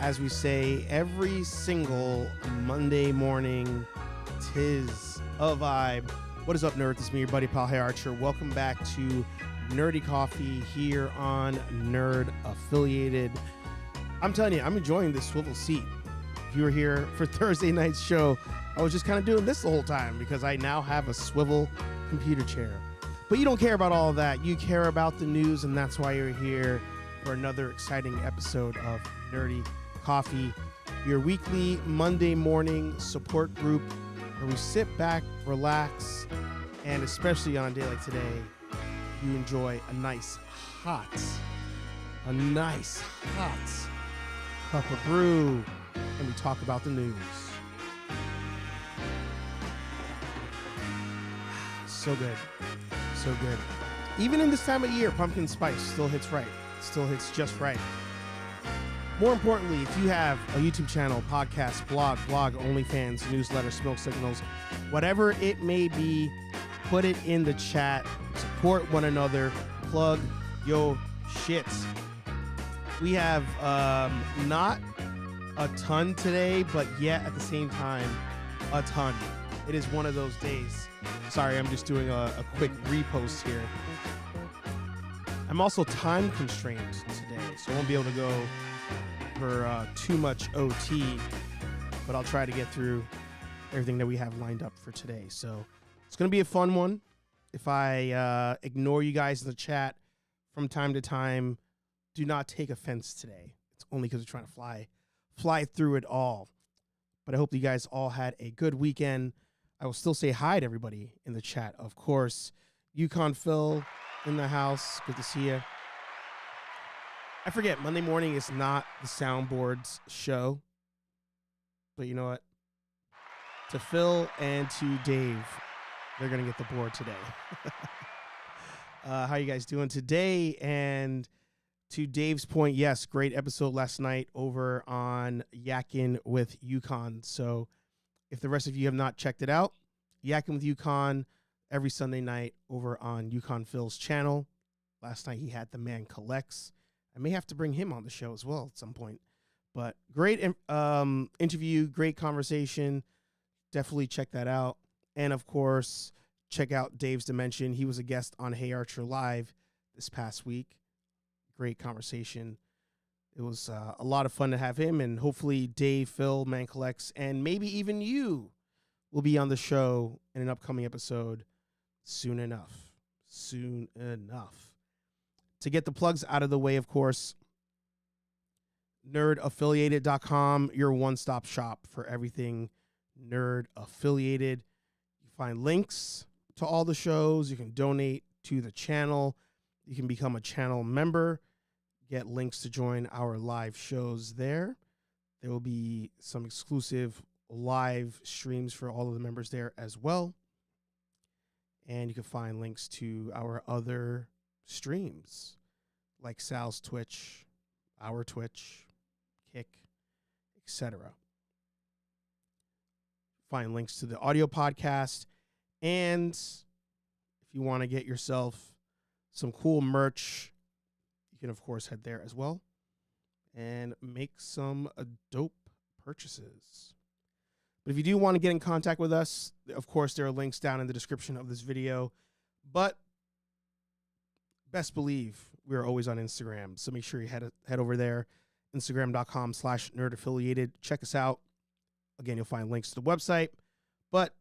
As we say every single Monday morning, tis a vibe. What is up, nerds? It's me, your buddy, pal, Hey Archer. Welcome back to Nerdy Coffee here on Nerd Affiliated. I'm telling you, I'm enjoying this swivel seat. If you were here for Thursday night's show, I was just kind of doing this the whole time because I now have a swivel computer chair. But you don't care about all of that. You care about the news, and that's why you're here for another exciting episode of Nerdy Coffee, your weekly Monday morning support group where we sit back, relax, and especially on a day like today, you enjoy a nice hot cup of brew, and we talk about the news. So good. So good. Even in this time of year, pumpkin spice still hits right. Still hits just right. More importantly, if you have a YouTube channel, podcast, blog, OnlyFans, newsletter, smoke signals, whatever it may be, put it in the chat. Support one another. Plug yo shit. We have not a ton today, but yet at the same time, a ton. It is one of those days. Sorry, I'm just doing a quick repost here. I'm also time constrained today, so I won't be able to go for too much OT, but I'll try to get through everything that we have lined up for today. So it's going to be a fun one. If I ignore you guys in the chat from time to time, do not take offense today. It's only because we're trying to fly through it all. But I hope you guys all had a good weekend. I will still say hi to everybody in the chat, of course. Yukon Phil in the house. Good to see you. I forget, Monday morning is not the soundboards show. But you know what? To Phil and to Dave, they're going to get the board today. How you guys doing today? And to Dave's point, yes, great episode last night over on Yakkin' with Yukon. So if the rest of you have not checked it out, Yakkin' with Yukon every Sunday night over on Yukon Phil's channel. Last night he had The Man Collects. I may have to bring him on the show as well at some point. But great interview, great conversation. Definitely check that out. And, of course, check out Dave's Dimension. He was a guest on Hey Archer Live this past week. Great conversation. It was a lot of fun to have him. And hopefully Dave, Phil, Man Collects, and maybe even you will be on the show in an upcoming episode soon enough. Soon enough. To get the plugs out of the way, of course, nerdaffiliated.com, your one-stop shop for everything Nerd Affiliated. You find links to all the shows. You can donate to the channel. You can become a channel member, get links to join our live shows there. There will be some exclusive live streams for all of the members there as well. And you can find links to our other streams like Sal's Twitch, our Twitch, Kick, etc. Find links to the audio podcast, and if you want to get yourself some cool merch, you can of course head there as well and make some dope purchases. But if you do want to get in contact with us, of course there are links down in the description of this video. But best believe we're always on Instagram. So make sure you head over there, Instagram.com/nerdaffiliated. Check us out. Again, you'll find links to the website, but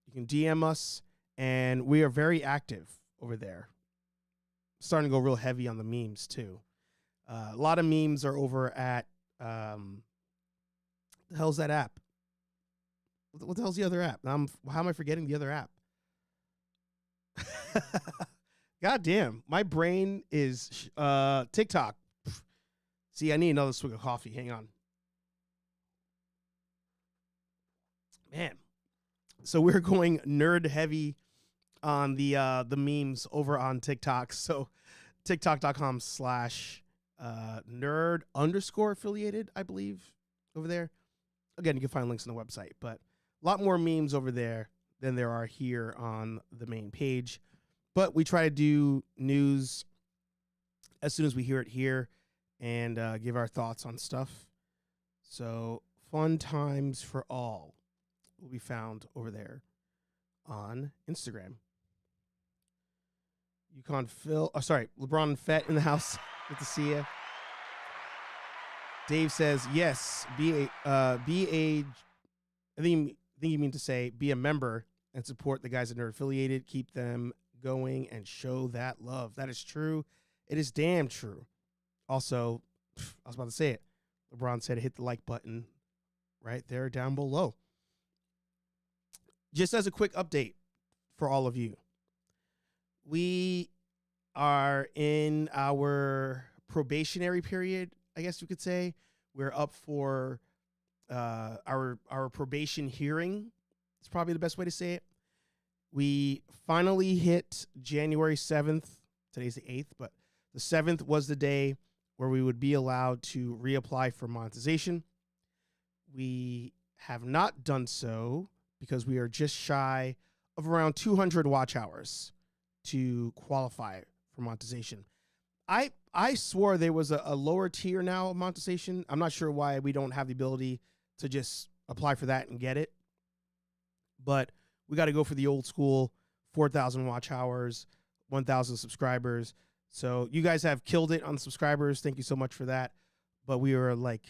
you can DM us, and we are very active over there. Starting to go real heavy on the memes too. A lot of memes are over at the hell's that app? What the hell's the other app? How am I forgetting the other app? God damn, my brain is TikTok. See, I need another swig of coffee. Hang on. Man. So we're going nerd heavy on the memes over on TikTok. So TikTok.com/nerd_affiliated, I believe, over there. Again, you can find links on the website, but a lot more memes over there than there are here on the main page. But we try to do news as soon as we hear it here and give our thoughts on stuff. So fun times for all will be found over there on Instagram. LeBron and Fett in the house. Good to see you. Dave says, yes, I think you mean to say be a member and support the guys at Nerd Affiliated. Keep them going and show that love. That is true. It is damn true. Also, I was about to say it. LeBron said hit the like button right there down below. Just as a quick update for all of you, we are in our probationary period, I guess you could say. We're up for our probation hearing. It's probably the best way to say it. We finally hit January 7th. Today's the 8th, but the 7th was the day where we would be allowed to reapply for monetization. We have not done so because we are just shy of around 200 watch hours to qualify for monetization. I swore there was a lower tier now of monetization. I'm not sure why we don't have the ability to just apply for that and get it. But we got to go for the old school 4,000 watch hours, 1,000 subscribers. So you guys have killed it on subscribers. Thank you so much for that. But we were like,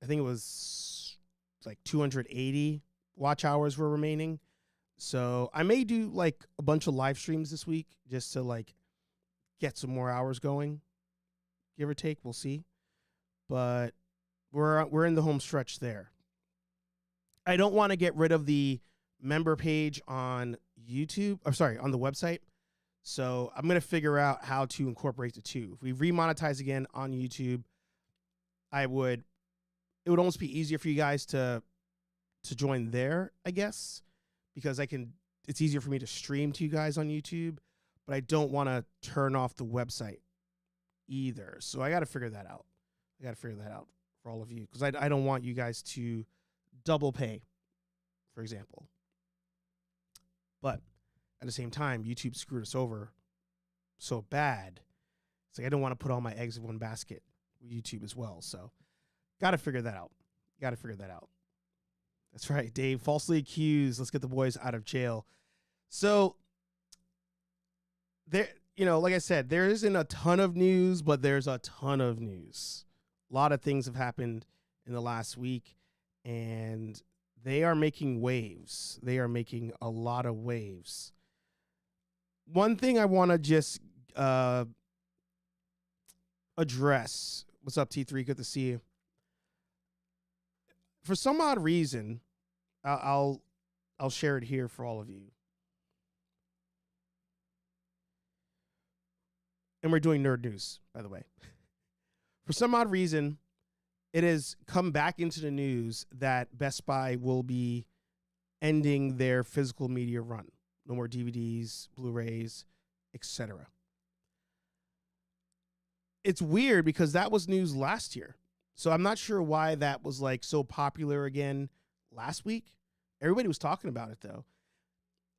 I think it was like 280 watch hours were remaining. So I may do like a bunch of live streams this week just to like get some more hours going, give or take. We'll see. But we're in the home stretch there. I don't want to get rid of the member page on YouTube. I'm sorry, on the website. So I'm going to figure out how to incorporate the two. If we remonetize again on YouTube, it would almost be easier for you guys to join there, I guess, because it's easier for me to stream to you guys on YouTube, but I don't want to turn off the website either. So I got to figure that out. For all of you, because I don't want you guys to double pay, for example. But at the same time, YouTube screwed us over so bad. It's like I don't want to put all my eggs in one basket with YouTube as well. So got to figure that out. That's right, Dave. Falsely accused. Let's get the boys out of jail. So there, like I said, there isn't a ton of news, but there's a ton of news. A lot of things have happened in the last week, and they are making waves. They are making a lot of waves. One thing I want to just address. What's up, T3? Good to see you. For some odd reason, I'll share it here for all of you. And we're doing nerd news, by the way. For some odd reason, it has come back into the news that Best Buy will be ending their physical media run. No more DVDs, Blu-rays, etc. It's weird because that was news last year. So I'm not sure why that was like so popular again last week. Everybody was talking about it though.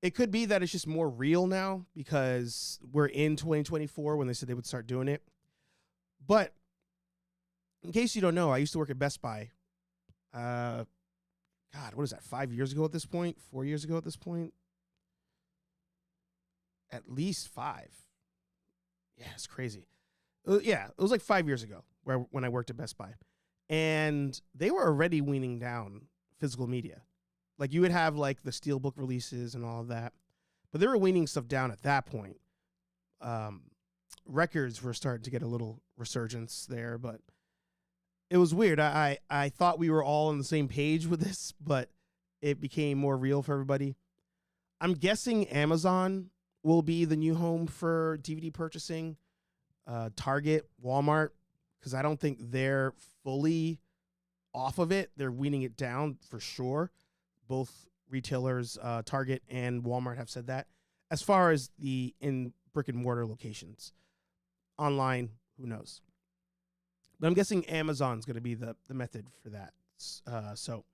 It could be that it's just more real now because we're in 2024 when they said they would start doing it. But in case you don't know, I used to work at Best Buy. God, what is that? 5 years ago at this point? 4 years ago at this point? At least 5. Yeah, it's crazy. Yeah, it was like 5 years ago when I worked at Best Buy, and they were already weaning down physical media. Like you would have like the steelbook releases and all of that, but they were weaning stuff down at that point. Records were starting to get a little resurgence there, but it was weird. I thought we were all on the same page with this, but it became more real for everybody. I'm guessing Amazon will be the new home for DVD purchasing. Target, Walmart, because I don't think they're fully off of it. They're weaning it down for sure. Both retailers, Target and Walmart, have said that. As far as the in brick and mortar locations, online, who knows? But I'm guessing Amazon's going to be the method for that. So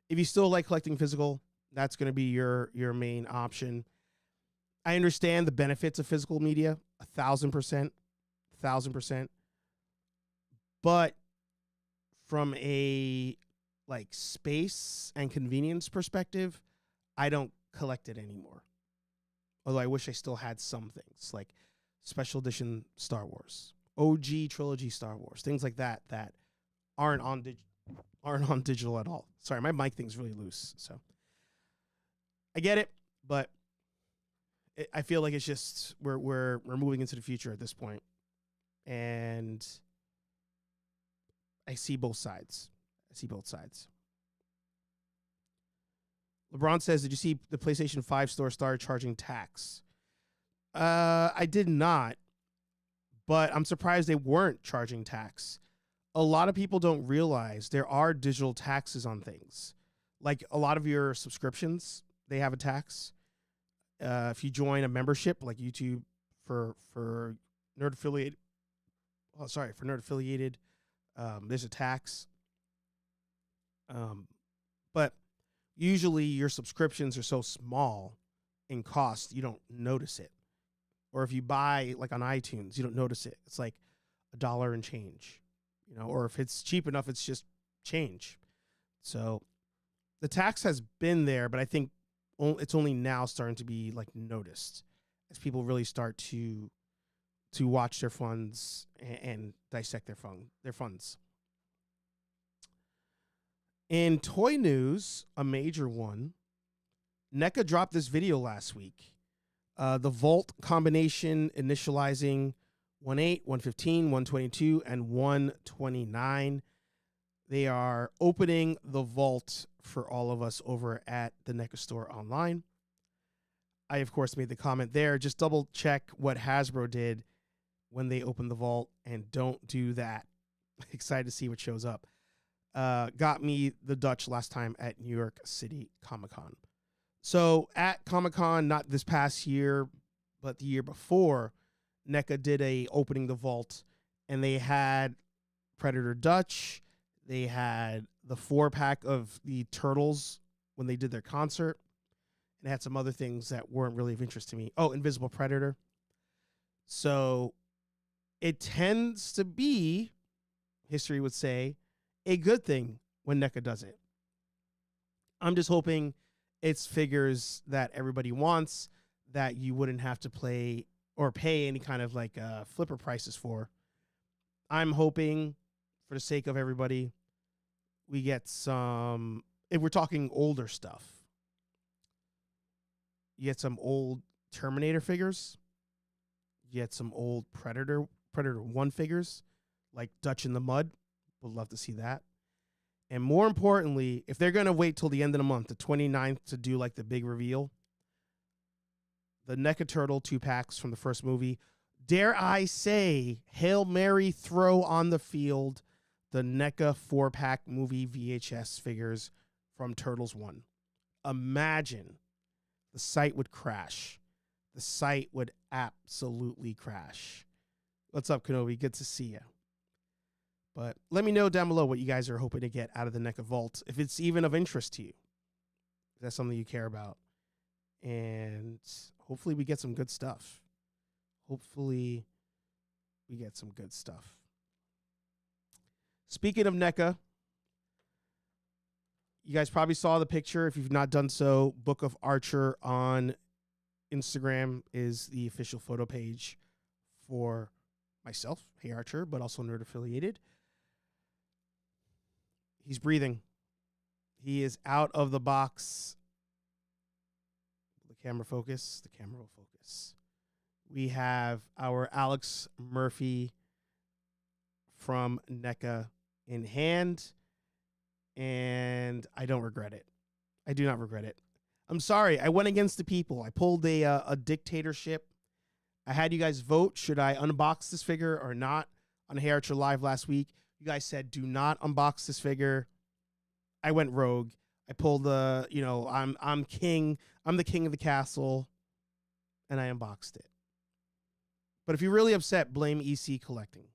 if you still like collecting physical, that's going to be your main option. I understand the benefits of physical media, 1,000%. But from a like space and convenience perspective, I don't collect it anymore. Although I wish I still had some things like special edition Star Wars, OG trilogy Star Wars, things like that aren't on digital at all. Sorry, my mic thing's really loose, so I get it, but I feel like it's just we're moving into the future at this point, and I see both sides. LeBron says, "Did you see the PlayStation 5 store started charging tax?" I did not, but I'm surprised they weren't charging tax. A lot of people don't realize there are digital taxes on things. Like a lot of your subscriptions, they have a tax. If you join a membership like YouTube for Nerd Affiliated, there's a tax. But usually your subscriptions are so small in cost, you don't notice it. Or if you buy like on iTunes, you don't notice it. It's like $1 and change, or if it's cheap enough, it's just change. So the tax has been there, but I think it's only now starting to be like noticed as people really start to watch their funds and dissect their funds. In toy news, a major one, NECA dropped this video last week. The Vault combination initializing 1/8, 115, 122, and 129. They are opening the Vault for all of us over at the NECA store online. I, of course, made the comment there. Just double check what Hasbro did when they opened the Vault, and don't do that. Excited to see what shows up. Got me the Dutch last time at New York City Comic-Con. So at Comic-Con, not this past year, but the year before, NECA did a opening the Vault, and they had Predator Dutch. They had the 4-pack of the Turtles when they did their concert, and had some other things that weren't really of interest to me. Oh, Invisible Predator. So it tends to be, history would say, a good thing when NECA does it. I'm just hoping it's figures that everybody wants, that you wouldn't have to play or pay any kind of like flipper prices for. I'm hoping, for the sake of everybody, we get some, if we're talking older stuff, you get some old Terminator figures, you get some old Predator 1 figures, like Dutch in the Mud. Would love to see that. And more importantly, if they're going to wait till the end of the month, the 29th, to do like the big reveal, the NECA Turtle 2-packs from the first movie, dare I say, Hail Mary throw on the field, the NECA 4-pack movie VHS figures from Turtles 1. Imagine the site would crash. The site would absolutely crash. What's up, Kenobi? Good to see you. But let me know down below what you guys are hoping to get out of the NECA Vault, if it's even of interest to you. If that's something you care about. And hopefully we get some good stuff. Speaking of NECA, you guys probably saw the picture. If you've not done so, Book of Archer on Instagram is the official photo page for myself, Hey Archer, but also Nerd Affiliated. He's breathing. He is out of the box. The camera focus. The camera will focus. We have our Alex Murphy from NECA in hand, and I don't regret it. I do not regret it. I'm sorry. I went against the people. I pulled a dictatorship. I had you guys vote. Should I unbox this figure or not on Hey Archer Live last week? You guys said do not unbox this figure. I went rogue. I pulled the, I'm king. I'm the king of the castle, and I unboxed it. But if you're really upset, blame EC Collecting.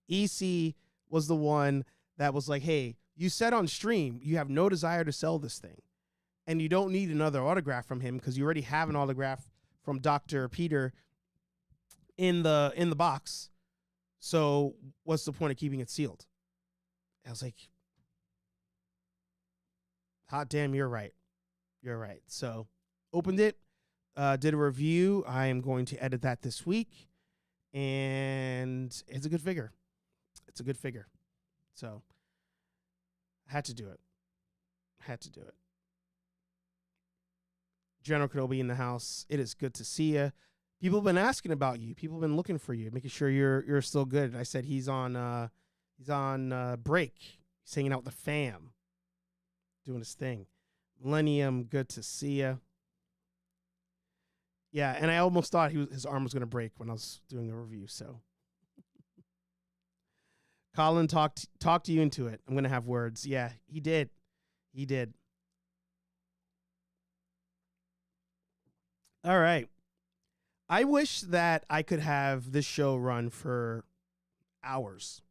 EC was the one that was like, hey, you said on stream you have no desire to sell this thing, and you don't need another autograph from him because you already have an autograph from Dr. Peter in the box. So what's the point of keeping it sealed? I was like, hot damn, you're right. You're right. So opened it, did a review. I am going to edit that this week. And it's a good figure. It's a good figure. So I had to do it. General Kenobi in the house. It is good to see you. People have been asking about you. People have been looking for you, making sure you're still good. And I said he's on break. He's hanging out with the fam, doing his thing. Millennium, good to see you. Yeah, and I almost thought his arm was going to break when I was doing the review. So, Colin talked you into it. I'm going to have words. Yeah, he did. All right. I wish that I could have this show run for hours.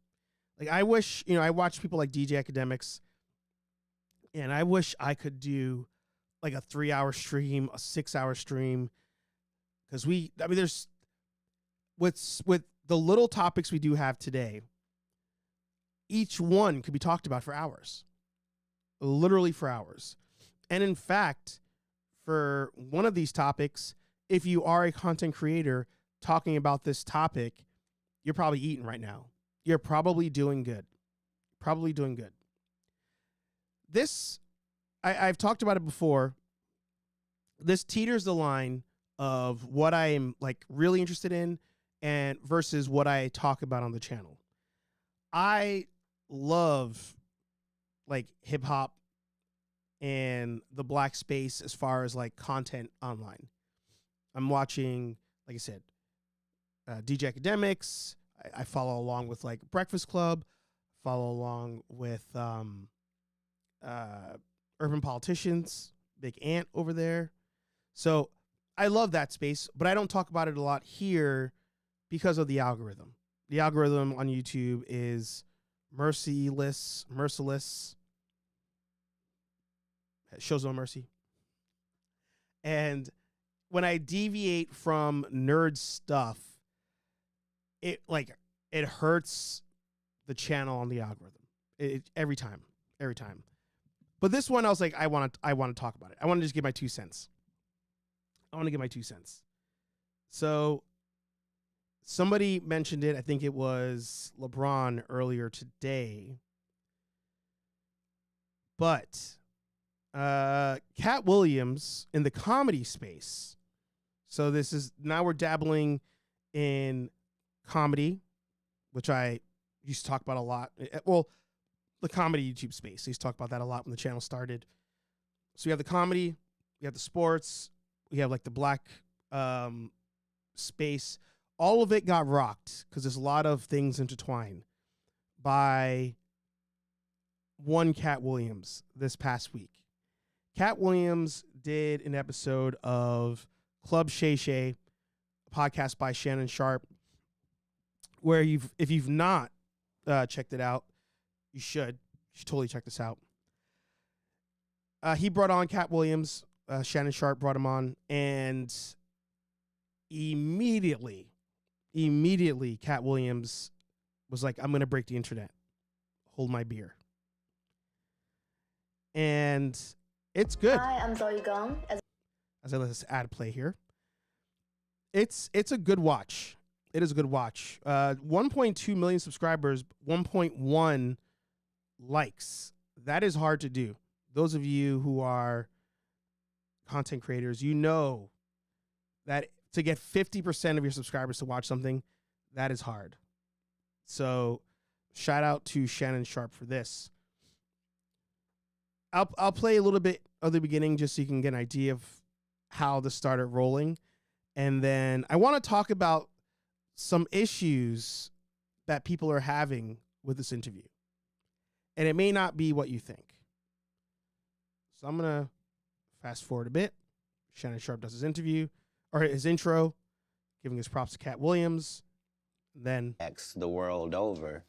Like, I wish, I watch people like DJ Academics, and I wish I could do like a 3-hour stream, a 6-hour stream. Because there's with the little topics we do have today, each one could be talked about for hours, literally for hours. And in fact, for one of these topics, if you are a content creator talking about this topic, you're probably eating right now. You're probably doing good. This, I've talked about it before. This teeters the line of what I am like really interested in and versus what I talk about on the channel. I love like hip hop and the black space as far as like content online. I'm watching, like I said, DJ Academics. I follow along with like Breakfast Club, follow along with Urban Politicians, Big Ant over there. So I love that space, but I don't talk about it a lot here because of the algorithm. The algorithm on YouTube is merciless. It shows no mercy. And when I deviate from nerd stuff, it hurts the channel on the algorithm. Every time. But this one, I was like, I want to talk about it. I want to just give my 2 cents. So somebody mentioned it. I think it was LeBron earlier today. But Katt Williams in the comedy space. So now we're dabbling in comedy, which I used to talk about a lot. Well, the comedy YouTube space. I used to talk about that a lot when the channel started. So we have the comedy, we have the sports, we have like the black space. All of it got rocked because there's a lot of things intertwined by one Katt Williams this past week. Katt Williams did an episode of Club Shay Shay, a podcast by Shannon Sharpe, where if you've not checked it out, you should totally check this out. He brought on Katt Williams. Shannon Sharpe brought him on, and immediately Katt Williams was like, I'm going to break the internet. Hold my beer. And it's good. Hi, I'm Zoe Gong. As I let this ad play here. It's a good watch. It is a good watch. 1.2 million subscribers, 1.1 likes. That is hard to do. Those of you who are content creators, you know that to get 50% of your subscribers to watch something, that is hard. So shout out to Shannon Sharpe for this. I'll play a little bit of the beginning just so you can get an idea of how this started rolling. And then I want to talk about some issues that people are having with this interview. And it may not be what you think. So I'm going to fast forward a bit. Shannon Sharpe does his interview, or his intro, giving his props to Katt Williams. Then the world over.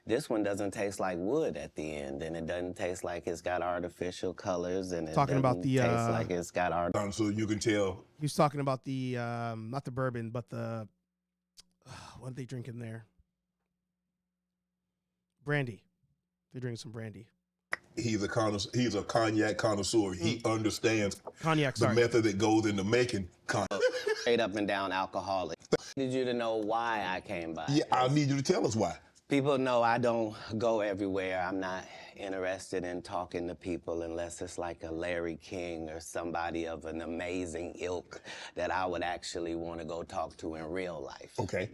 This one doesn't taste like wood at the end, and it doesn't taste like it's got artificial colors, and it talking about the taste like it's got art. So you can tell. He's talking about the not the bourbon, but the what are they drinking there? Brandy. They're drinking some brandy. He's a cognac connoisseur. He understands cognac. The method that goes into making cognac. Straight up and down alcoholic. Need you to know why I came by. Yeah, I need you to tell us why. People know I don't go everywhere. I'm not interested in talking to people unless it's like a Larry King or somebody of an amazing ilk that I would actually want to go talk to in real life. Okay.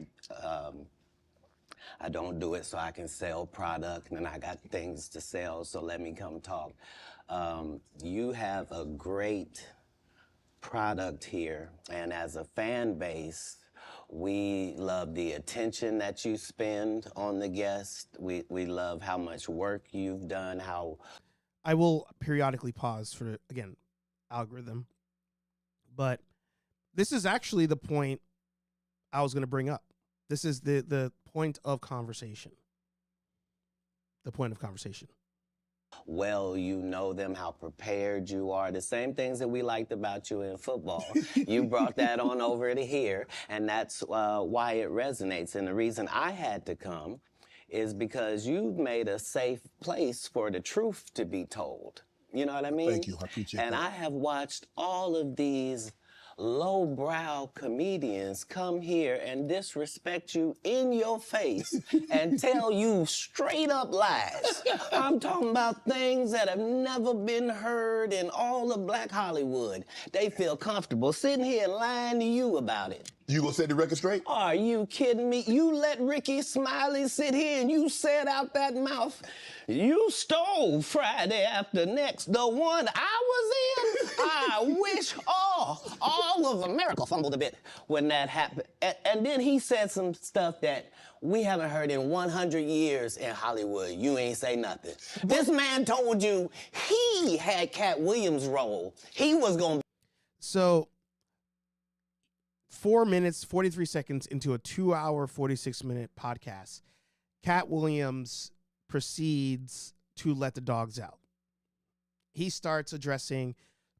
I don't do it so I can sell product, and I got things to sell, so let me come talk. You have a great product here, and as a fan base, we love the attention that you spend on the guest. We love how much work you've done, how... I will periodically pause for, again, algorithm. But this is actually the point I was going to bring up. This is the point of conversation. The point of conversation. Well, you know them, how prepared you are. The same things that we liked about you in football. You brought that on over to here, and that's why it resonates. And the reason I had to come is because you made a safe place for the truth to be told. You know what I mean? Thank you. I appreciate that. And I have watched all of these lowbrow comedians come here and disrespect you in your face and tell you straight up lies. I'm talking about things that have never been heard in all of Black Hollywood. They feel comfortable sitting here and lying to you about it. You gonna set the record straight? Are you kidding me? You let Ricky Smiley sit here and you said out that mouth, you stole Friday After Next, the one I was in. I wish all of America fumbled a bit when that happened. And then he said some stuff that we haven't heard in 100 years in Hollywood. You ain't say nothing. This man told you he had Katt Williams' role. He was gonna... So 4 minutes, 43 seconds into a 2-hour, 46-minute podcast, Katt Williams proceeds to let the dogs out. He starts addressing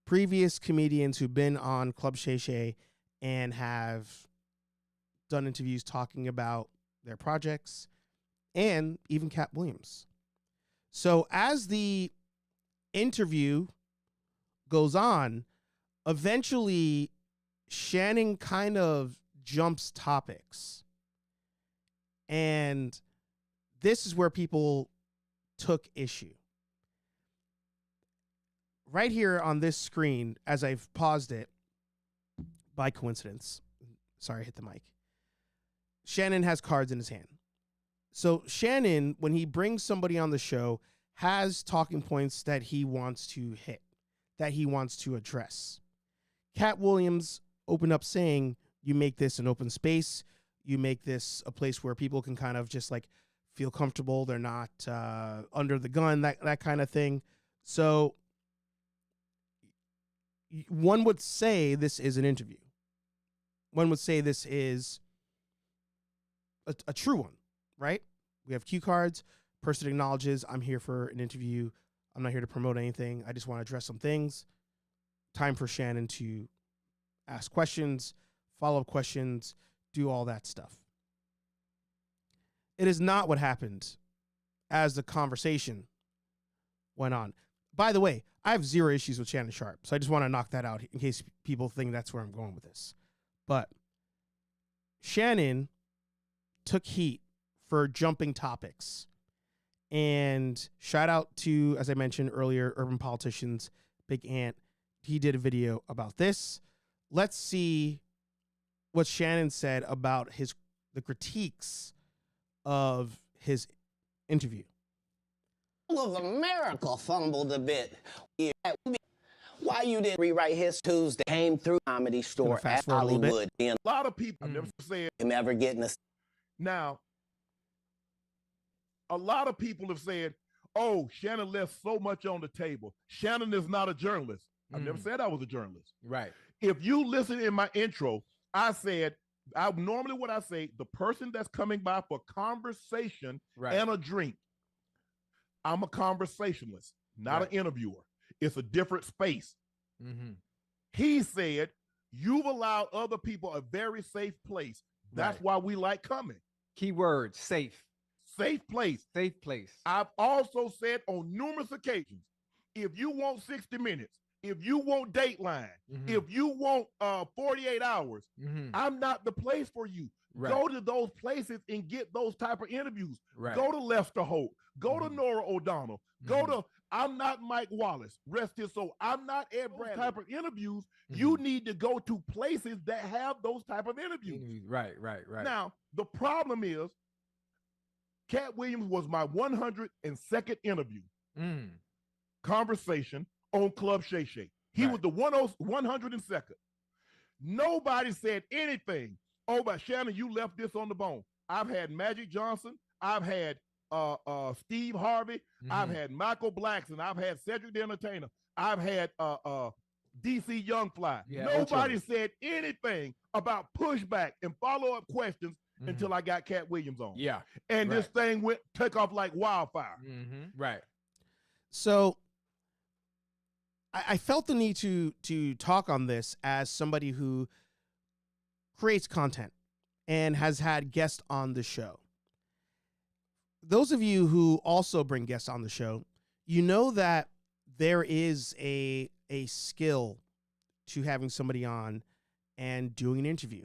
previous comedians who've been on Club Shay Shay and have done interviews talking about their projects, and even Katt Williams. So as the interview goes on, eventually Shannon kind of jumps topics. And this is where people took issue. Right here on this screen, as I've paused it, by coincidence, sorry, I hit the mic, Shannon has cards in his hand. So Shannon, when he brings somebody on the show, has talking points that he wants to hit, that he wants to address. Katt Williams opened up saying, you make this an open space. You make this a place where people can kind of just like feel comfortable. They're not under the gun, that kind of thing. So one would say this is an interview. One would say this is a true one, right? We have cue cards. Person acknowledges, I'm here for an interview. I'm not here to promote anything. I just want to address some things. Time for Shannon to ask questions, follow-up questions, do all that stuff. It is not what happened as the conversation went on. By the way, I have zero issues with Shannon Sharpe, so I just want to knock that out in case people think that's where I'm going with this. But Shannon took heat for jumping topics. And shout out to, as I mentioned earlier, Urban Politicians, Big Ant. He did a video about this. Let's see what Shannon said about the critiques of his interview. All of America fumbled a bit. Why you didn't rewrite his Tuesday? Came through Comedy Store at Hollywood. A lot of people, I've never said him ever getting a. Now, a lot of people have said, oh, Shannon left so much on the table. Shannon is not a journalist. I've never said I was a journalist. Right. If you listen in my intro, I said, normally what I say, the person that's coming by for conversation and a drink, I'm a conversationalist, not an interviewer. It's a different space. He said, you've allowed other people a very safe place. That's why we like coming. Keyword, safe. Safe place. Safe place. I've also said on numerous occasions, if you want 60 minutes, if you want Dateline, if you want 48 hours, I'm not the place for you. Go to those places and get those type of interviews. Go to Lester Holt. Go to Nora O'Donnell. Go to, I'm not Mike Wallace. Rest his soul. I'm not Ed Bradley. Type of interviews, you need to go to places that have those type of interviews. Right. Now, the problem is, Katt Williams was my 102nd interview conversation on Club Shay Shay. He was the 102nd. Nobody said anything. Oh, but Shannon, you left this on the bone. I've had Magic Johnson. I've had Steve Harvey. I've had Michael Blackson. I've had Cedric the Entertainer. I've had DC Youngfly. Nobody said anything about pushback and follow-up questions until I got Katt Williams on. And this thing took off like wildfire. Right. So I felt the need to talk on this as somebody who creates content and has had guests on the show. Those of you who also bring guests on the show, you know that there is a skill to having somebody on and doing an interview.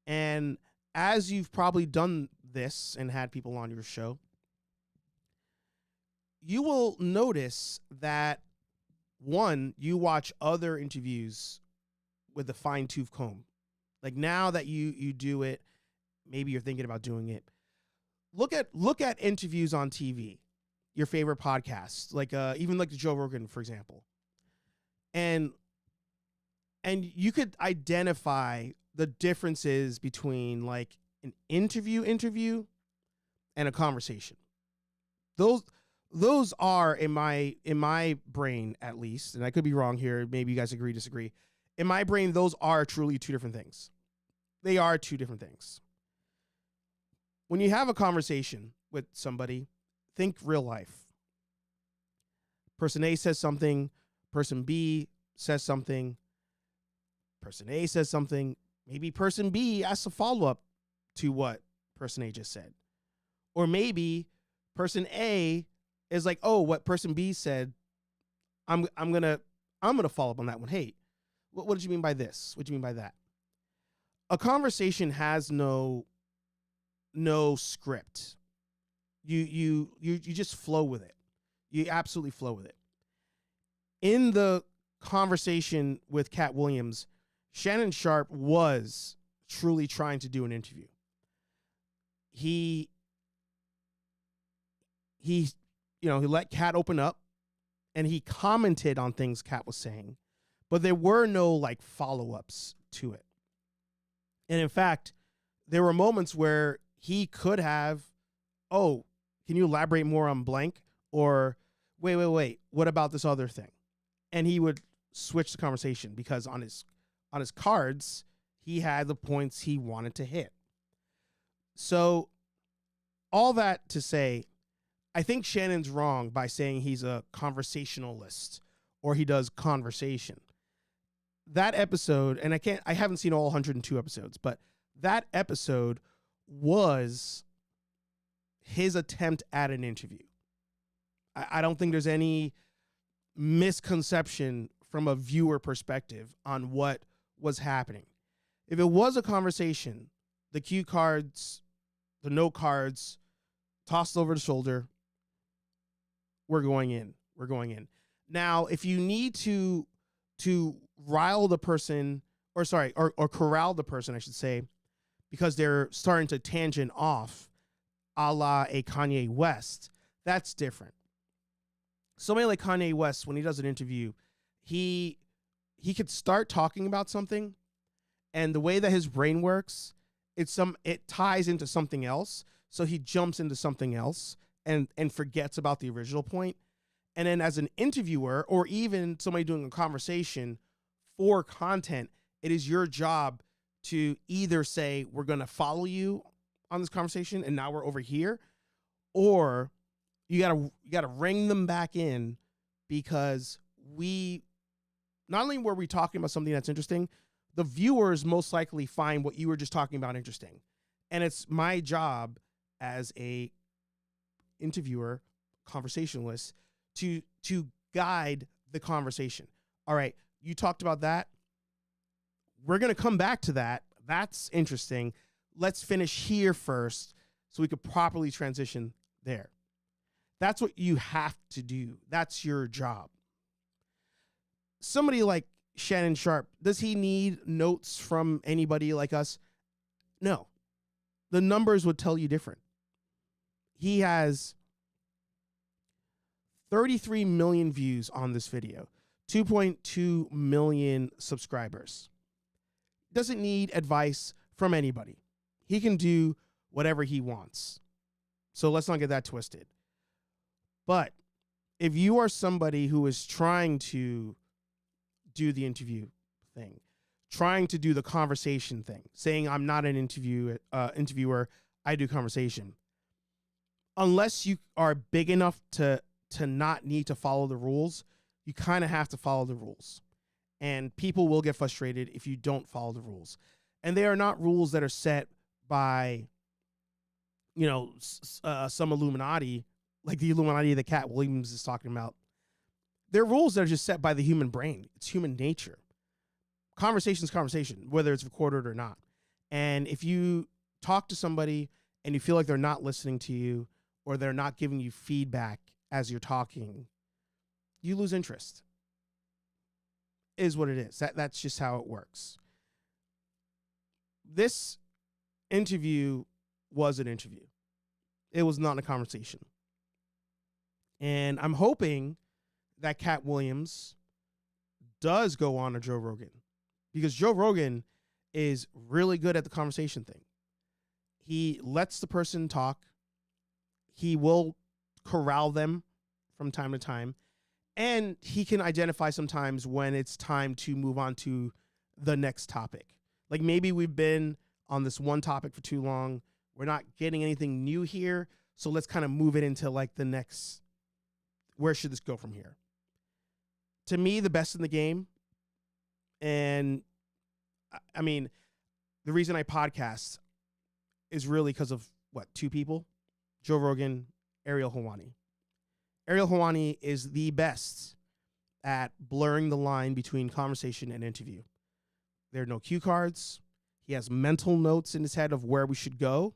And as you've probably done this and had people on your show, you will notice that, one, you watch other interviews with a fine-tooth comb. Like now that you do it, maybe you're thinking about doing it. Look at interviews on TV, your favorite podcasts, like even like the Joe Rogan, for example. And you could identify the differences between like an interview and a conversation. Those are in my brain, at least, and I could be wrong here. Maybe you guys agree, disagree. In my brain, those are truly two different things. They are two different things. When you have a conversation with somebody, think real life. Person A says something, person B says something, person A says something, maybe person B asks a follow-up to what person A just said. Or maybe person A is like, oh, what person B said, I'm gonna follow up on that one. Hey, what did you mean by this? What do you mean by that? A conversation has no script. You just flow with it. You absolutely flow with it. In the conversation with Katt Williams, Shannon Sharpe was truly trying to do an interview. He let Katt open up and he commented on things Katt was saying, but there were no like follow-ups to it. And in fact, there were moments where he could have, oh, can you elaborate more on blank? Or wait, what about this other thing? And he would switch the conversation because on his cards, he had the points he wanted to hit. So all that to say, I think Shannon's wrong by saying he's a conversationalist or he does conversation. That episode, and I haven't seen all 102 episodes, but that episode was his attempt at an interview. I don't think there's any misconception from a viewer perspective on what was happening. If it was a conversation, the cue cards the note cards tossed over the shoulder. We're going in. We're going in. Now, if you need to rile the person, or corral the person, I should say, because they're starting to tangent off, a la a Kanye West, that's different. Somebody like Kanye West, when he does an interview, he could start talking about something, and the way that his brain works, it ties into something else, so he jumps into something else and forgets about the original point. And then as an interviewer, or even somebody doing a conversation for content, it is your job to either say, we're going to follow you on this conversation and now we're over here, or you gotta ring them back in, because not only were we talking about something that's interesting, the viewers most likely find what you were just talking about interesting. And it's my job as a interviewer, conversationalist, to guide the conversation. All right, you talked about that. We're going to come back to that. That's interesting. Let's finish here first so we could properly transition there. That's what you have to do. That's your job. Somebody like Shannon Sharpe, does he need notes from anybody like us? No. The numbers would tell you different. He has 33 million views on this video, 2.2 million subscribers. Doesn't need advice from anybody. He can do whatever he wants. So let's not get that twisted. But if you are somebody who is trying to do the interview thing, trying to do the conversation thing, saying I'm not an interviewer, I do conversation, unless you are big enough to not need to follow the rules, you kind of have to follow the rules. And people will get frustrated if you don't follow the rules. And they are not rules that are set by, some Illuminati, like the Illuminati that Katt Williams is talking about. They're rules that are just set by the human brain. It's human nature. Conversation is conversation, whether it's recorded or not. And if you talk to somebody and you feel like they're not listening to you, or they're not giving you feedback as you're talking, you lose interest. Is what it is. That's just how it works. This interview was an interview. It was not a conversation. And I'm hoping that Katt Williams does go on to Joe Rogan, because Joe Rogan is really good at the conversation thing. He lets the person talk. He will corral them from time to time. And he can identify sometimes when it's time to move on to the next topic. Like maybe we've been on this one topic for too long. We're not getting anything new here. So let's kind of move it into like the next, where should this go from here? To me, the best in the game. And I mean, the reason I podcast is really because of two people? Joe Rogan, Ariel Helwani. Ariel Helwani is the best at blurring the line between conversation and interview. There are no cue cards. He has mental notes in his head of where we should go.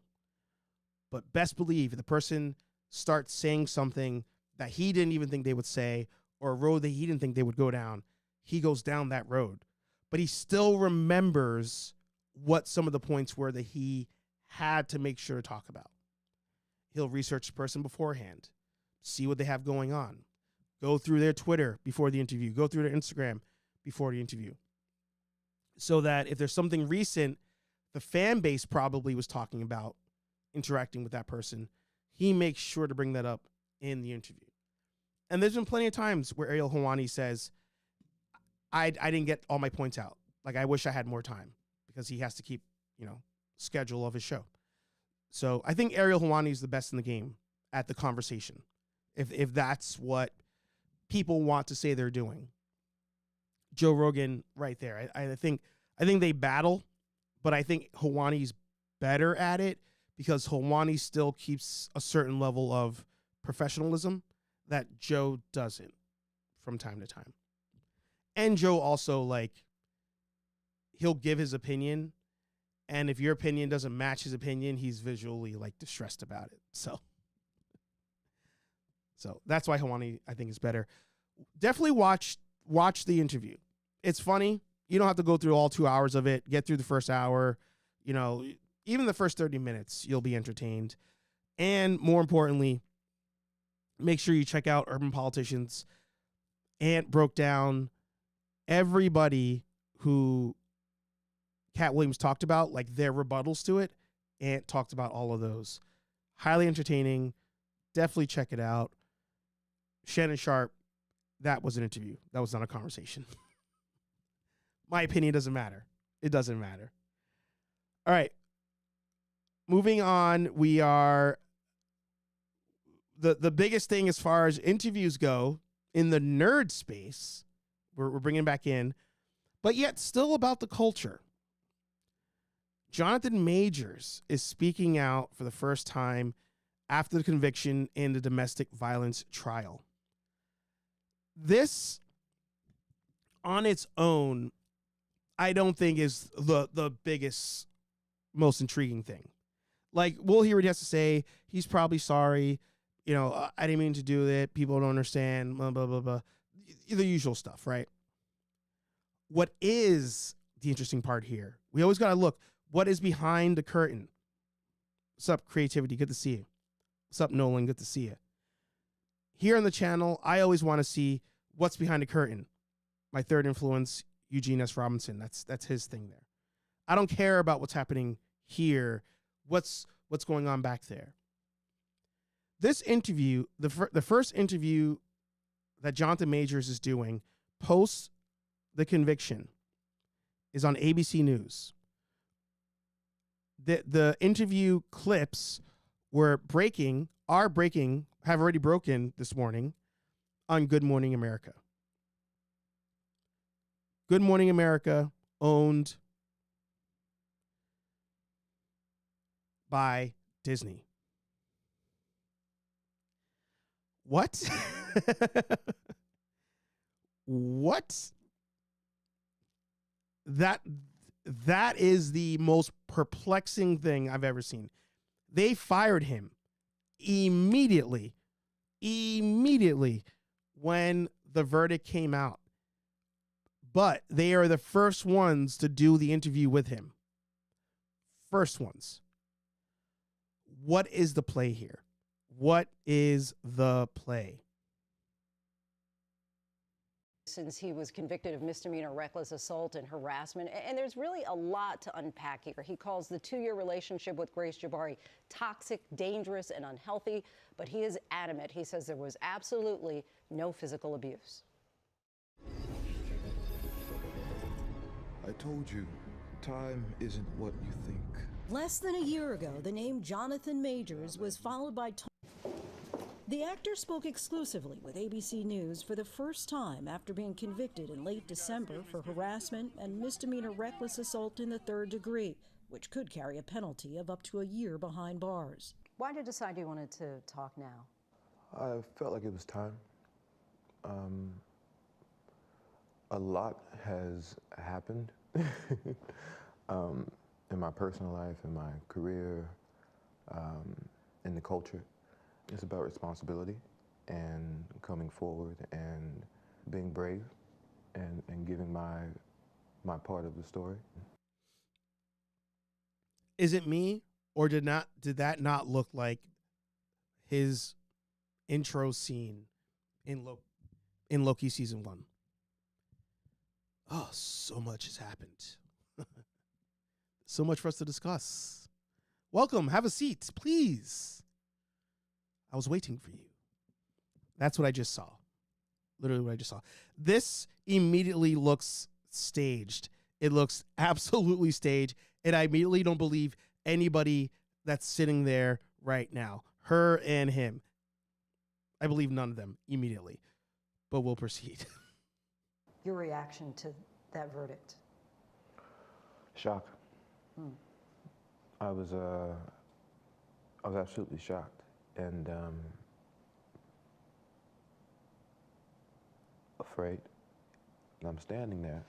But best believe if the person starts saying something that he didn't even think they would say, or a road that he didn't think they would go down, he goes down that road. But he still remembers what some of the points were that he had to make sure to talk about. He'll research the person beforehand, see what they have going on, go through their Twitter before the interview, go through their Instagram before the interview, so that if there's something recent the fan base probably was talking about interacting with that person, he makes sure to bring that up in the interview. And there's been plenty of times where Ariel Helwani says, I didn't get all my points out. Like, I wish I had more time, because he has to keep, schedule of his show. So I think Ariel Helwani is the best in the game at the conversation, if that's what people want to say they're doing. Joe Rogan right there. I think they battle, but I think Helwani's better at it because Helwani still keeps a certain level of professionalism that Joe doesn't from time to time. And Joe also, he'll give his opinion And if your opinion doesn't match his opinion, he's visually like distressed about it. So that's why Hawani, I think, is better. Definitely watch the interview. It's funny. You don't have to go through all 2 hours of it. Get through the first hour. You know, even the first 30 minutes, you'll be entertained. And more importantly, make sure you check out Urban Politicians. Ant broke down everybody who Katt Williams talked about, like their rebuttals to it. Ant talked about all of those. Highly entertaining. Definitely check it out. Shannon Sharpe, that was an interview. That was not a conversation. My opinion doesn't matter. It doesn't matter. All right. Moving on, we are the biggest thing as far as interviews go in the nerd space. We're bringing back in, but yet still about the culture. Jonathan Majors is speaking out for the first time after the conviction in the domestic violence trial. This, on its own, I don't think is the biggest, most intriguing thing. Like, we'll hear what he has to say. He's probably sorry. You know, I didn't mean to do that. People don't understand, blah, blah, blah, blah. The usual stuff, right? What is the interesting part here? We always got to look. What is behind the curtain? What's up, Creativity? Good to see you. What's up, Nolan? Good to see you. Here on the channel, I always want to see what's behind the curtain. My third influence, Eugene S. Robinson. That's his thing there. I don't care about what's happening here. What's going on back there? This interview, the first interview that Jonathan Majors is doing post the conviction is on ABC News. The interview clips have already broken this morning on Good Morning America. Good Morning America, owned by Disney. What? What? That is the most perplexing thing I've ever seen. They fired him immediately when the verdict came out. But they are the first ones to do the interview with him. First ones. What is the play here? What is the play? Since he was convicted of misdemeanor reckless assault and harassment. And there's really a lot to unpack here. He calls the 2-year relationship with Grace Jabari toxic, dangerous, and unhealthy. But he is adamant. He says there was absolutely no physical abuse. I told you, time isn't what you think. Less than a year ago, the name Jonathan Majors was followed by... The actor spoke exclusively with ABC News for the first time after being convicted in late December for harassment and misdemeanor reckless assault in the 3rd degree, which could carry a penalty of up to a year behind bars. Why did you decide you wanted to talk now? I felt like it was time. A lot has happened in my personal life, in my career, in the culture. It's about responsibility and coming forward and being brave and giving my part of the story. Is it me, or did that not look like his intro scene in Loki season 1? Oh, so much has happened. So much for us to discuss. Welcome. Have a seat, please. I was waiting for you. That's what I just saw. Literally what I just saw. This immediately looks staged. It looks absolutely staged. And I immediately don't believe anybody that's sitting there right now. Her and him. I believe none of them immediately. But we'll proceed. Your reaction to that verdict? Shock. I was absolutely shocked. And afraid. And I'm standing there,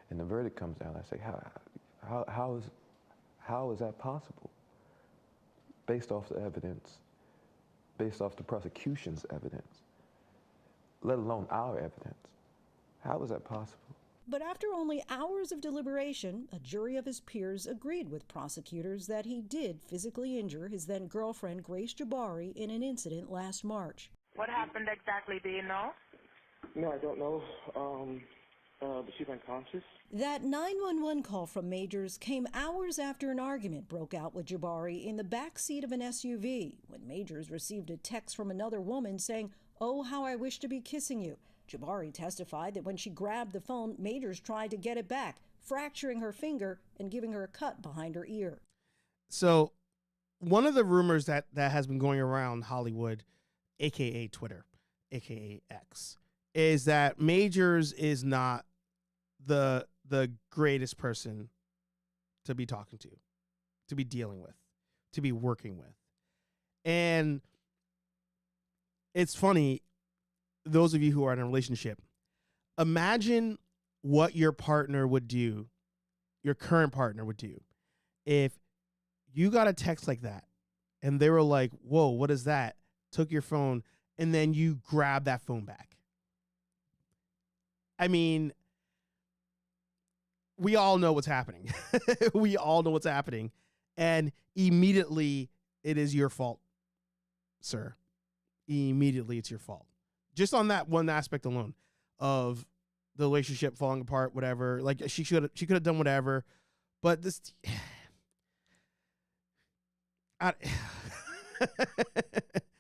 and the verdict comes down. I say, how How is that possible? Based off the evidence, based off the prosecution's evidence, let alone our evidence. How is that possible? But after only hours of deliberation, a jury of his peers agreed with prosecutors that he did physically injure his then-girlfriend Grace Jabari in an incident last March. What happened exactly, do you know? No, I don't know. But she's unconscious. That 911 call from Majors came hours after an argument broke out with Jabari in the back seat of an SUV, when Majors received a text from another woman saying, "Oh, how I wish to be kissing you." Jabari testified that when she grabbed the phone, Majors tried to get it back, fracturing her finger and giving her a cut behind her ear. So one of the rumors that has been going around Hollywood, a.k.a. Twitter, a.k.a. X, is that Majors is not the greatest person to be talking to be dealing with, to be working with. And it's funny, those of you who are in a relationship, imagine what your partner would do, your current partner would do, if you got a text like that and they were like, "Whoa, what is that?" Took your phone, and then you grab that phone back. I mean, we all know what's happening. We all know what's happening. And immediately it is your fault, sir. Immediately it's your fault. Just on that one aspect alone of the relationship falling apart, whatever. Like she could have done whatever. But this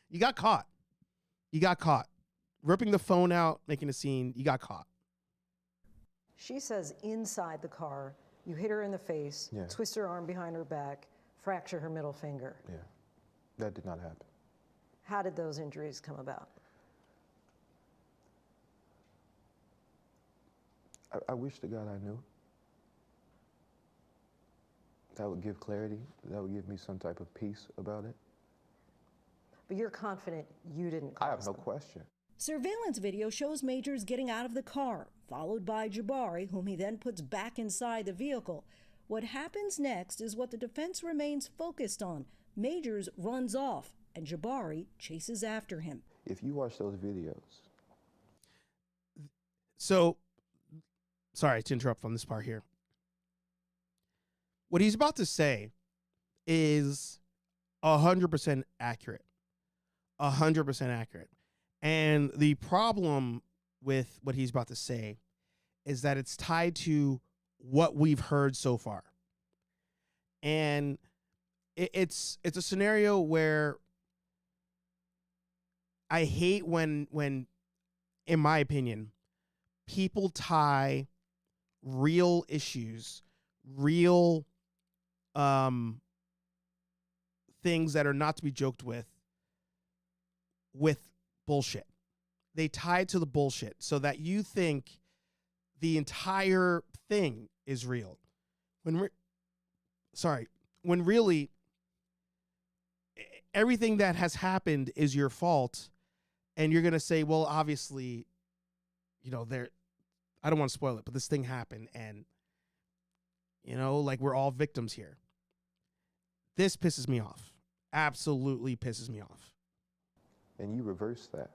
you got caught. You got caught. Ripping the phone out, making a scene, you got caught. She says inside the car, you hit her in the face, Yeah. twist her arm behind her back, fracture her middle finger. Yeah, that did not happen. How did those injuries come about? I wish to God I knew. That would give clarity. That would give me some type of peace about it. But you're confident you didn't I have cause no them. question. Surveillance video shows Majors getting out of the car, followed by Jabari, whom he then puts back inside the vehicle. What happens next is what the defense remains focused on. Majors runs off, and Jabari chases after him. If you watch those videos. So, sorry to interrupt on this part here. What he's about to say is 100% accurate. 100% accurate. And the problem with what he's about to say is that it's tied to what we've heard so far. And it's a scenario where I hate when, in my opinion, people tie real issues, real things that are not to be joked with bullshit. They tie it to the bullshit so that you think the entire thing is real. When really everything that has happened is your fault, and you're going to say, well, obviously, I don't want to spoil it, but this thing happened, and like we're all victims here. This pisses me off. Absolutely pisses me off. And you reverse that,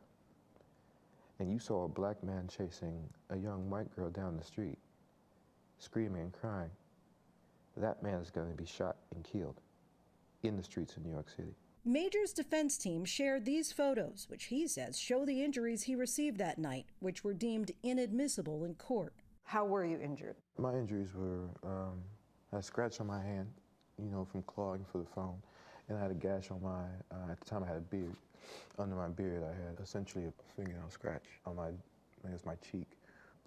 and you saw a black man chasing a young white girl down the street, screaming and crying, that man is going to be shot and killed in the streets of New York City. Major's defense team shared these photos, which he says show the injuries he received that night, which were deemed inadmissible in court. How were you injured? My injuries were, I had a scratch on my hand, from clawing for the phone, and I had a gash on my, at the time I had a beard. Under my beard, I had essentially a fingernail scratch on my cheek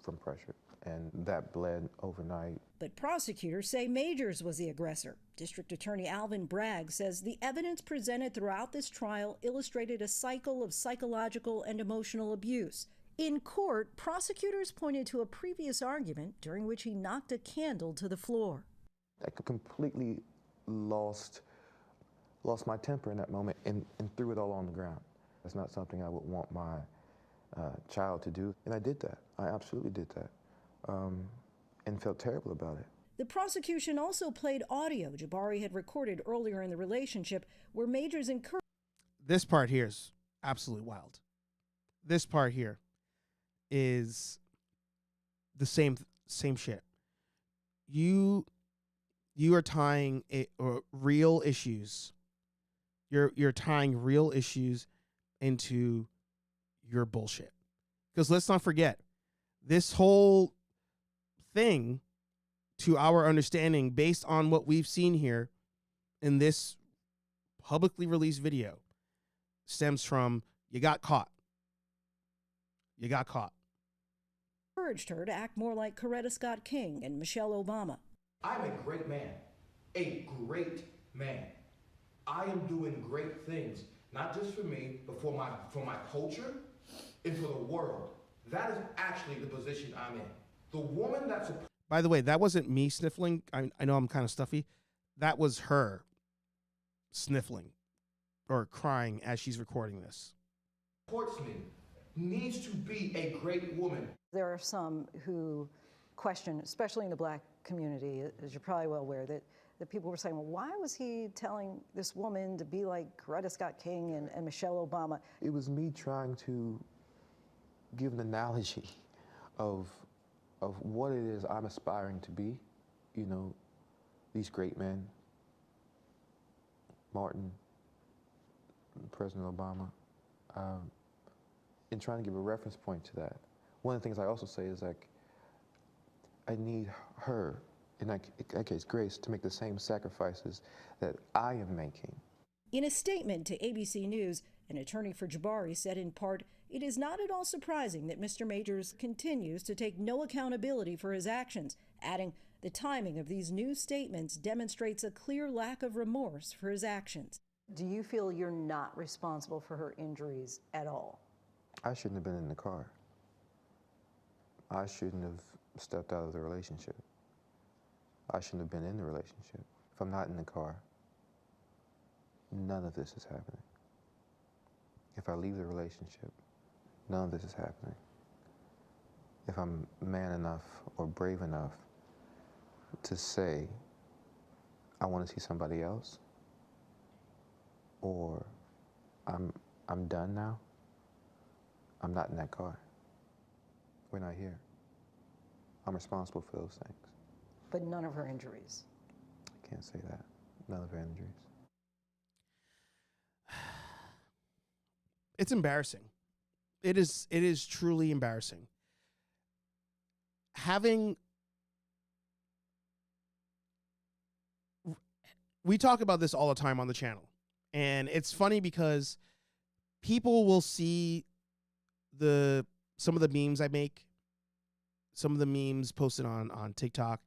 from pressure, and that bled overnight. But prosecutors say Majors was the aggressor. District Attorney Alvin Bragg says the evidence presented throughout this trial illustrated a cycle of psychological and emotional abuse. In court, prosecutors pointed to a previous argument during which he knocked a candle to the floor. I completely lost my temper in that moment and threw it all on the ground. That's not something I would want my child to do. And I did that. I absolutely did that. And felt terrible about it. The prosecution also played audio Jabari had recorded earlier in the relationship where Majors encouraged. This part here is absolutely wild. This part here is the same shit. You are tying real issues. You're tying real issues into your bullshit. Because let's not forget, this whole thing, to our understanding, based on what we've seen here in this publicly released video, stems from you got caught. You got caught. Encouraged her to act more like Coretta Scott King and Michelle Obama. I'm a great man. A great man. I am doing great things, not just for me, but for my culture and for the world. That is actually the position I'm in. The woman that's By the way, that wasn't me sniffling. I know I'm kind of stuffy. That was her sniffling or crying as she's recording this. supports me needs to be a great woman. There are some who question, especially in the black community, as you're probably well aware, that people were saying, well, why was he telling this woman to be like Coretta Scott King and Michelle Obama? It was me trying to give an analogy of what it is I'm aspiring to be. You know, these great men, Martin, President Obama, and trying to give a reference point to that. One of the things I also say is, like, I need her, in that case, Grace, to make the same sacrifices that I am making. In a statement to ABC News, an attorney for Jabari said in part, it is not at all surprising that Mr. Majors continues to take no accountability for his actions, adding, the timing of these new statements demonstrates a clear lack of remorse for his actions. Do you feel you're not responsible for her injuries at all? I shouldn't have been in the car. I shouldn't have stepped out of the relationship. I shouldn't have been in the relationship. If I'm not in the car, none of this is happening. If I leave the relationship, none of this is happening. If I'm man enough or brave enough to say, I want to see somebody else, or I'm done now, I'm not in that car. We're not here. I'm responsible for those things. But none of her injuries. I can't say that. None of her injuries. It's embarrassing. It is truly embarrassing. We talk about this all the time on the channel, and it's funny because people will see some of the memes I make, some of the memes posted on TikTok,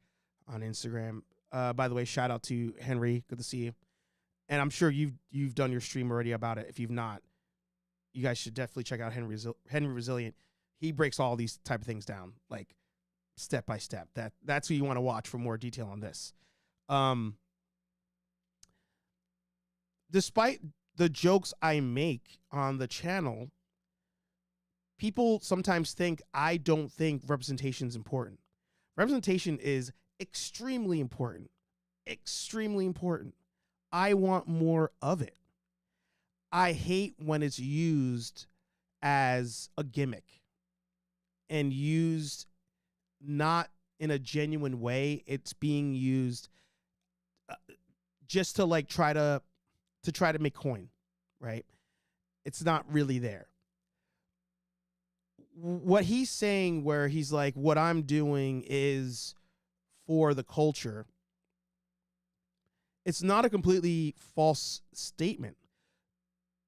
on Instagram. By the way, shout out to Henry. Good to see you. And I'm sure you've done your stream already about it. If you've not, you guys should definitely check out Henry Resilient. He breaks all these type of things down, like step by step. That's who you want to watch for more detail on this. Despite the jokes I make on the channel, people sometimes think I don't think representation is important. Representation is extremely important. Extremely important. I want more of it. I hate when it's used as a gimmick and used not in a genuine way. It's being used just to like try to make coin, right? It's not really there. What he's saying, where he's like, what I'm doing is for the culture, it's not a completely false statement.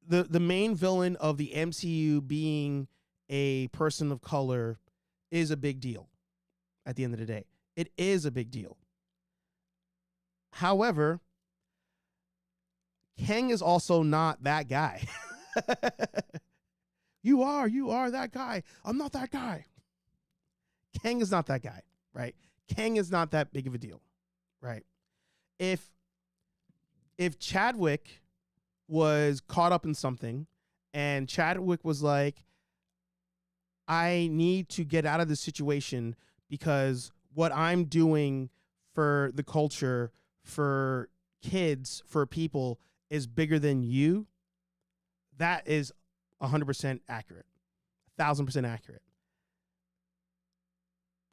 The main villain of the MCU being a person of color is a big deal at the end of the day. It is a big deal. However, Kang is also not that guy. You are that guy. I'm not that guy. Kang is not that guy, right? Kang is not that big of a deal, right? If Chadwick was caught up in something and Chadwick was like, I need to get out of this situation because what I'm doing for the culture, for kids, for people is bigger than you, that is 100% accurate. 1,000% accurate.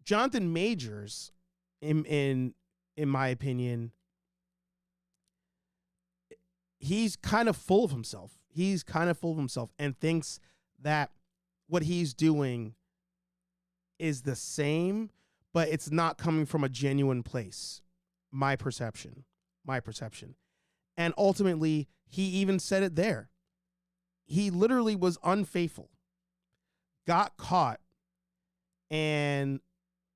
Jonathan Majors, in my opinion, he's kind of full of himself. He's kind of full of himself and thinks that what he's doing is the same, but it's not coming from a genuine place. My perception. And ultimately, he even said it there. He literally was unfaithful, got caught, and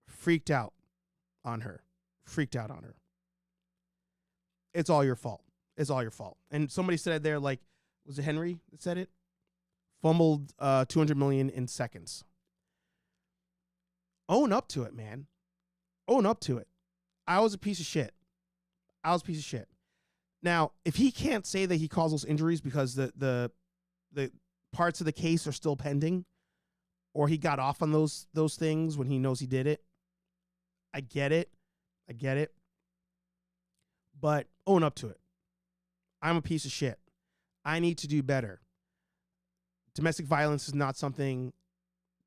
freaked out on her. It's all your fault. And somebody said it there, like, was it Henry that said it? Fumbled 200 million in seconds. Own up to it, man. Own up to it. I was a piece of shit. Now, if he can't say that he caused those injuries because the parts of the case are still pending, or he got off on those things when he knows he did it, I get it. But own up to it. I'm a piece of shit. I need to do better. Domestic violence is not something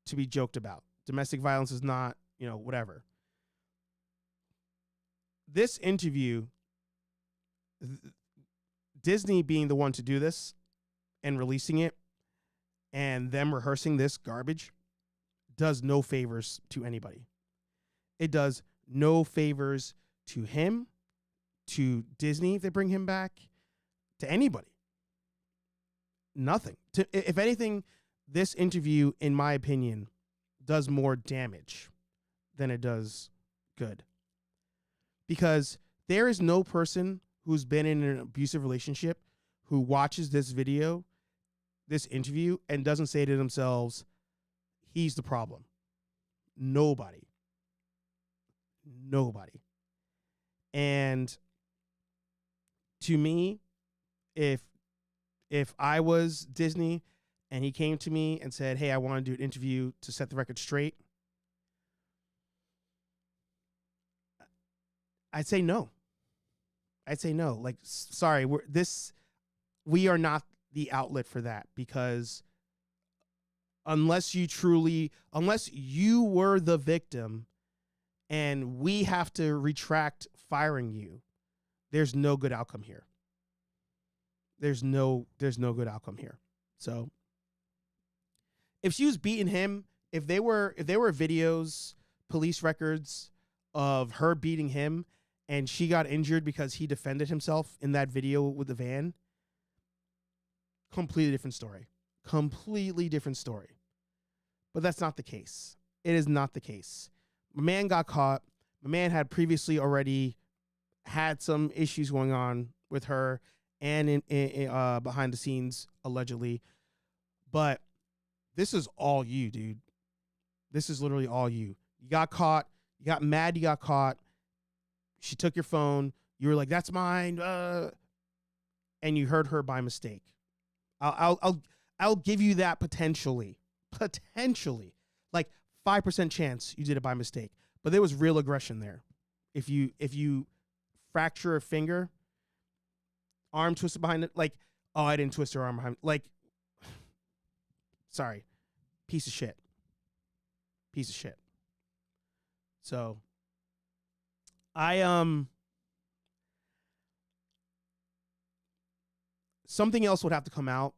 to be joked about. Domestic violence is not, whatever. This interview, Disney being the one to do this and releasing it and them rehearsing this garbage does no favors to anybody. It does no favors to him, to Disney if they bring him back, to anybody. Nothing. If anything, this interview, in my opinion, does more damage than it does good. Because there is no person who's been in an abusive relationship who watches this video, this interview, and doesn't say to themselves, he's the problem. Nobody. And to me, if I was Disney and he came to me and said, hey, I want to do an interview to set the record straight, I'd say no. Like, sorry, we are not the outlet for that, because unless you were the victim and we have to retract firing you, there's no good outcome here. There's no good outcome here. So if she was beating him, if there were videos, police records of her beating him and she got injured because he defended himself in that video with the van, completely different story. But that's not the case. It is not the case. My man got caught. My man had previously already had some issues going on with her and in behind the scenes, allegedly. But this is all you, dude. This is literally all you. You got caught. You got mad you got caught. She took your phone. You were like, that's mine. And you heard her by mistake. I'll give you that potentially, like 5% chance you did it by mistake. But there was real aggression there. If you fracture a finger, arm twisted behind it, like, oh, I didn't twist her arm behind, like, sorry, piece of shit. So something else would have to come out.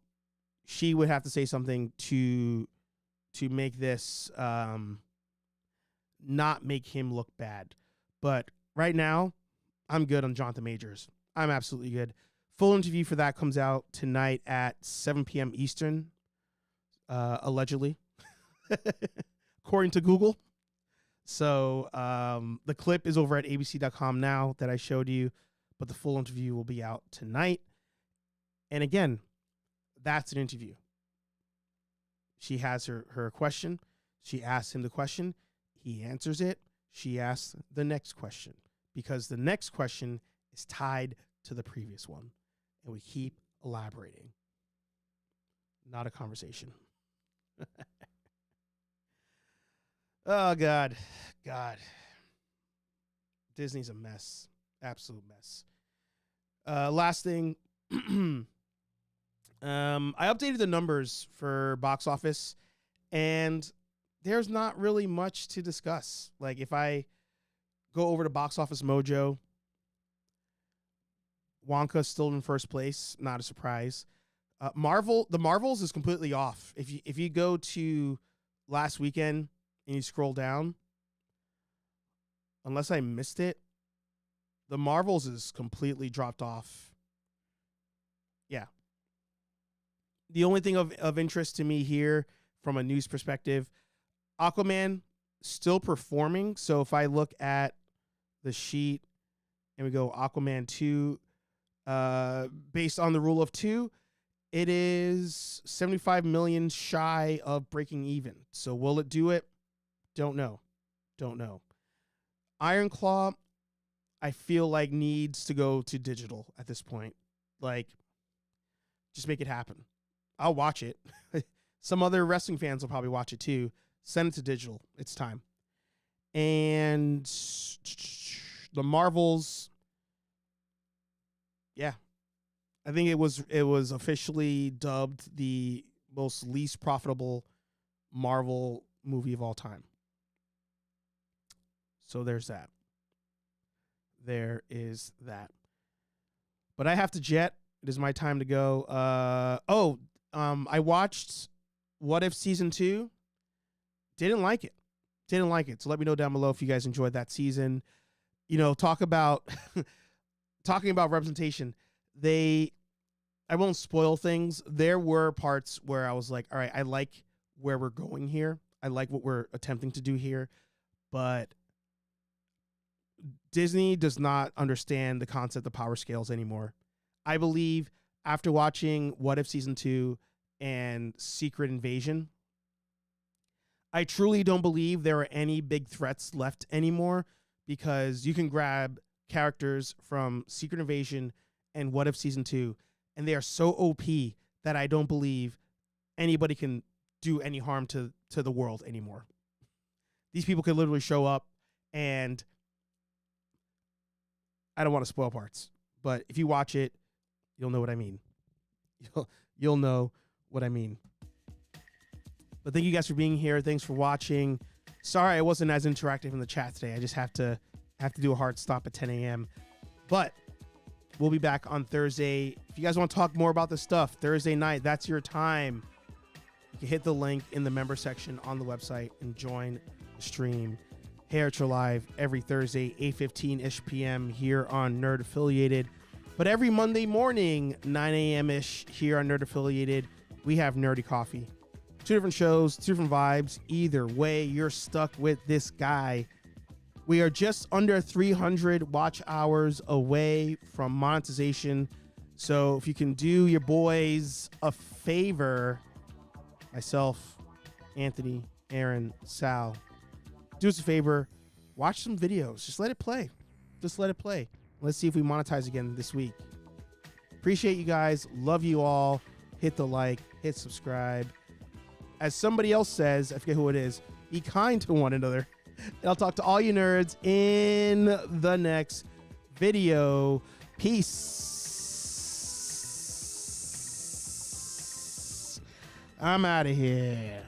She would have to say something to make this not make him look bad. But right now, I'm good on Jonathan Majors. I'm absolutely good. Full interview for that comes out tonight at 7 p.m. Eastern, allegedly, according to Google. So the clip is over at abc.com now that I showed you, but the full interview will be out tonight. And again, that's an interview. She has her question. She asks him the question. He answers it. She asks the next question, because the next question is tied to the previous one. And we keep elaborating. Not a conversation. Oh, God. Disney's a mess. Absolute mess. Last thing. I updated the numbers for box office, and there's not really much to discuss. Like, if I go over to Box Office Mojo, Wonka's still in first place. Not a surprise. The Marvels is completely off. If you go to last weekend and you scroll down, unless I missed it, the Marvels is completely dropped off. Yeah. The only thing of interest to me here from a news perspective, Aquaman still performing. So if I look at the sheet and we go Aquaman 2, based on the rule of 2, it is 75 million shy of breaking even. So will it do it? Don't know. Iron Claw, I feel like needs to go to digital at this point. Like, just make it happen. I'll watch it. Some other wrestling fans will probably watch it too. Send it to digital. It's time. And the Marvels, yeah. I think it was officially dubbed the most least profitable Marvel movie of all time. So there's that. There is that. But I have to jet. It is my time to go. I watched What If Season 2. Didn't like it. So let me know down below if you guys enjoyed that season. You know, talking about representation. I won't spoil things. There were parts where I was like, all right, I like where we're going here. I like what we're attempting to do here. But Disney does not understand the concept of power scales anymore. I believe after watching What If Season 2 and Secret Invasion, I truly don't believe there are any big threats left anymore, because you can grab characters from Secret Invasion and What If Season 2, and they are so OP that I don't believe anybody can do any harm to the world anymore. These people could literally show up, and I don't want to spoil parts, but if you watch it, you'll know what I mean. You'll know what I mean. But thank you guys for being here. Thanks for watching. Sorry I wasn't as interactive in the chat today. I just have to do a hard stop at 10 a.m. But we'll be back on Thursday. If you guys want to talk more about this stuff, Thursday night, that's your time. You can hit the link in the member section on the website and join the stream. Hair Live every Thursday, 8:15-ish p.m. here on Nerd Affiliated. But every Monday morning, 9 a.m.-ish here on Nerd Affiliated, we have Nerdy Coffee. 2 different shows, 2 different vibes. Either way, you're stuck with this guy. We are just under 300 watch hours away from monetization. So if you can do your boys a favor, myself, Anthony, Aaron, Sal, do us a favor, watch some videos. Just let it play. Let's see if we monetize again this week. Appreciate you guys. Love you all. Hit the like, hit subscribe. As somebody else says, I forget who it is, be kind to one another. And I'll talk to all you nerds in the next video. Peace. I'm out of here.